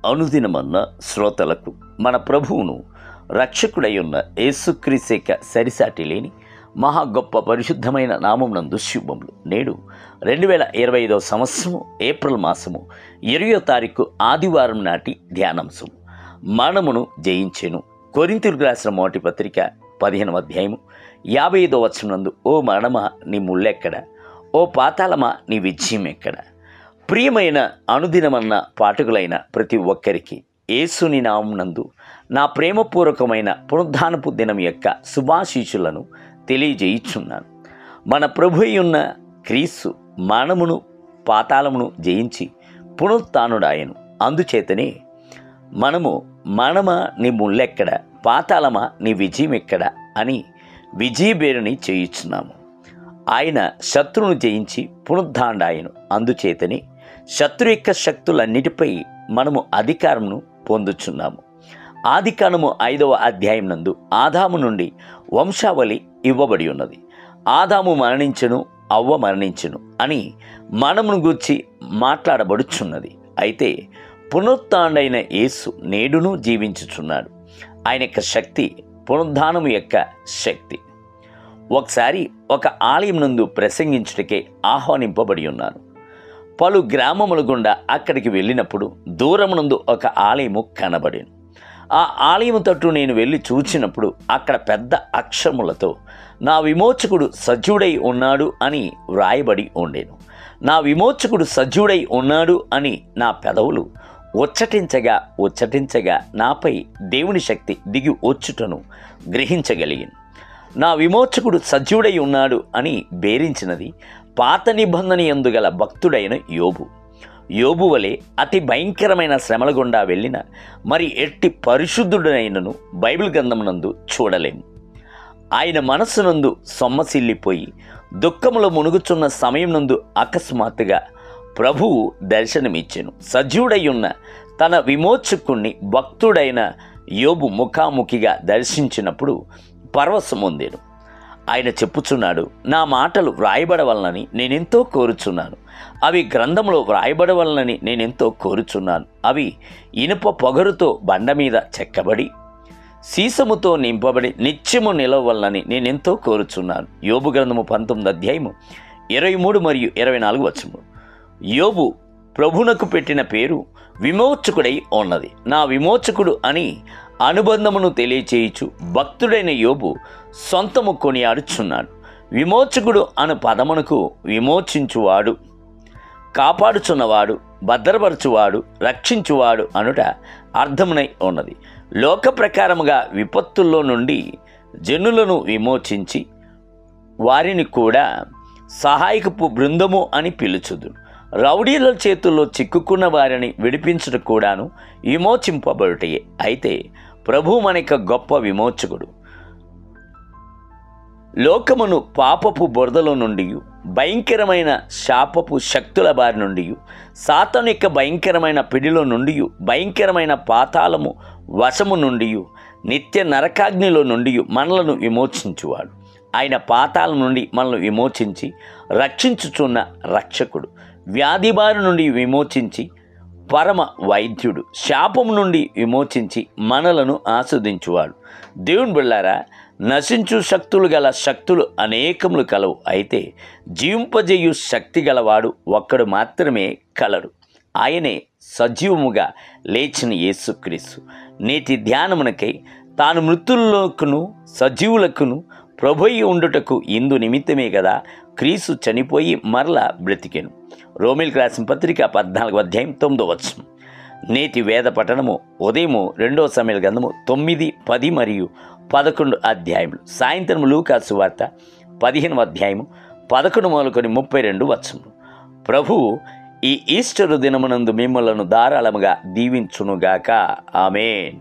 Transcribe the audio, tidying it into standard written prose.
అనుదినమన్న శ్రోతలకు మన ప్రభువును రక్షకుడై ఉన్న యేసుక్రీస్తు సరిసాటి లేని మహా గొప్ప పరిశుద్ధమైన నామమునందు శుభములు. నేడు 2025 సంవత్సరము ఏప్రిల్ మాసము 20వ తారీఖు ఆదివారం నాటి ధ్యానాంశము మరణమును జయించెను. కొరింథీయులకు రాసిన మొదటి పత్రిక 15వ అధ్యాయము 55వ వచనమందు, ఓ మరణమా నీ ముళ్ళెక్కడ, ఓ పాతాళమా నీ విజయం ఎక్కడ. ప్రియమైన అనుదినమన్న పాఠకులైన ప్రతి ఒక్కరికి యేసుని నామమునందు నా ప్రేమపూర్వకమైన పునరుద్ధానపు దినం యొక్క శుభాశీస్సులను తెలియజేయుచున్నాను. మన ప్రభు అయిన క్రీస్తు మరణమును పాతాళమును జయించి పునరుత్థానుడాయను. అందుచేతనే మనము మరణమా నీ ముళ్ళెక్కడ, పాతాళమా నీ విజయం ఎక్కడ అని విజయబేరుని చేయుచున్నాము. ఆయన శత్రువును జయించి పునరుద్ధానుడాయను. అందుచేతనే శత్రు యొక్క శక్తులన్నిటిపై మనము అధికారమును పొందుచున్నాము. ఆదికాండము 5వ అధ్యాయం నందు ఆదాము నుండి వంశావళి ఇవ్వబడి ఉన్నది. ఆదాము మరణించెను, అవ్వ మరణించెను అని మనమును గూర్చి మాట్లాడబడుచున్నది. అయితే పునరుత్థానుడైన యేసు నేడును జీవించుచున్నాడు. ఆయన యొక్క శక్తి పునరుద్ధానము యొక్క శక్తి. ఒకసారి ఒక ఆలయం నందు ప్రసంగించుటకే ఆహ్వానింపబడి ఉన్నాను. పలు గ్రామముల గుండా అక్కడికి వెళ్ళినప్పుడు దూరమునందు ఒక ఆలయము కనబడేను. ఆ ఆలయము తట్టు నేను వెళ్ళి చూచినప్పుడు అక్కడ పెద్ద అక్షరములతో నా విమోచకుడు సజీవుడై ఉన్నాడు అని వ్రాయబడి ఉండేను. నా విమోచకుడు సజీవుడై ఉన్నాడు అని నా పెదవులు ఉచ్చటించగా నాపై దేవుని శక్తి దిగి వచ్చుటను గ్రహించగలిగాను. నా విమోచకుడు సజీవుడై ఉన్నాడు అని బేరించినది పాత నిబంధన యందు గల భక్తుడైన యోబు. యోబు వలె అతి భయంకరమైన శ్రమల గుండా వెళ్ళిన మరి ఎట్టి పరిశుద్ధుడైనను బైబిల్ గ్రంథమునందు చూడలేము. ఆయన మనస్సునందు సొమ్మసిల్లిపోయి దుఃఖములో మునుగుచున్న సమయం నందు అకస్మాత్తుగా ప్రభువు దర్శనమిచ్చెను. సజీవుడై ఉన్న తన విమోచకుణ్ణి భక్తుడైన యోబు ముఖాముఖిగా దర్శించినప్పుడు పరవశం పొందెను. ఆయన చెప్పుచున్నాడు, నా మాటలు వ్రాయబడవలనని నేనెంతో కోరుచున్నాను. అవి గ్రంథంలో వ్రాయబడవలనని నేనెంతో కోరుచున్నాను. అవి ఇనుప పొగరుతో బండ మీద చెక్కబడి సీసముతో నింపబడి నిత్యము నిలవలనని నేనెంతో కోరుచున్నాను. యోబు గ్రంథము 19వ అధ్యాయము 23 మరియు 24 వచనములు. యోబు ప్రభునకు పెట్టిన పేరు విమోచకుడై ఉన్నది. నా విమోచకుడు అని అనుబంధమును తెలియచేయుచు భక్తుడైన యోబు సొంతము కొనియాడుచున్నాడు. విమోచకుడు అను పదమునకు విమోచించువాడు, కాపాడుచున్నవాడు, భద్రపరచువాడు, రక్షించువాడు అనుట అర్థమునై ఉన్నది. లోక ప్రకారముగా విపత్తుల్లో నుండి జనులను విమోచించి వారిని కూడా సహాయకపు బృందము అని పిలుచుదు. రౌడీల చేతుల్లో చిక్కుకున్న వారిని విడిపించుట కూడాను విమోచింపబడుటయే. అయితే ప్రభు మనక గొప్ప విమోచకుడు. లోకమును పాపపు బురదలో నుండి, భయంకరమైన శాపపు శక్తుల బారి నుండి, సాతాను యొక్క భయంకరమైన పిడిలో నుండి, భయంకరమైన పాతాళము వశము నుండి, నిత్య నరకాగ్నిలో నుండి మనలను విమోచించువాడు. ఆయన పాతాళం నుండి మనల్ని విమోచించి రక్షించుచున్న రక్షకుడు. వ్యాధి బారి నుండి విమోచించి పరమ వైద్యుడు. శాపం నుండి విమోచించి మనలను ఆస్వాదించువాడు. దేవుని బిళ్ళారా, నశించు శక్తులు గల శక్తులు అనేకములు కలవు. అయితే జీవింపజేయు శక్తి గలవాడు ఒక్కడు మాత్రమే కలడు. ఆయనే సజీవముగా లేచిన యేసుక్రీస్తు. నేటి ధ్యానమునకై తాను మృతుల్లోకును సజీవులకును ప్రభుయి ఉండుటకు ఇందు నిమిత్తమే కదా క్రీస్తు చనిపోయి మరలా బ్రతికెను. రోమీయులకు రాసిన పత్రిక 14వ అధ్యాయం 9వ వచనం. నేటి వేద పఠనము ఉదయము 2వ సమూయేలు గ్రంథము 9, 10 మరియు 11 అధ్యాయములు. సాయంత్రం లూకా సువార్త 15వ అధ్యాయము 11 మొదలుకొని 32 వచనములు. ప్రభువు ఈ ఈస్టర్ దినమునందు మిమ్మలను ధారాళముగా దీవించునుగాక. ఆమేన్.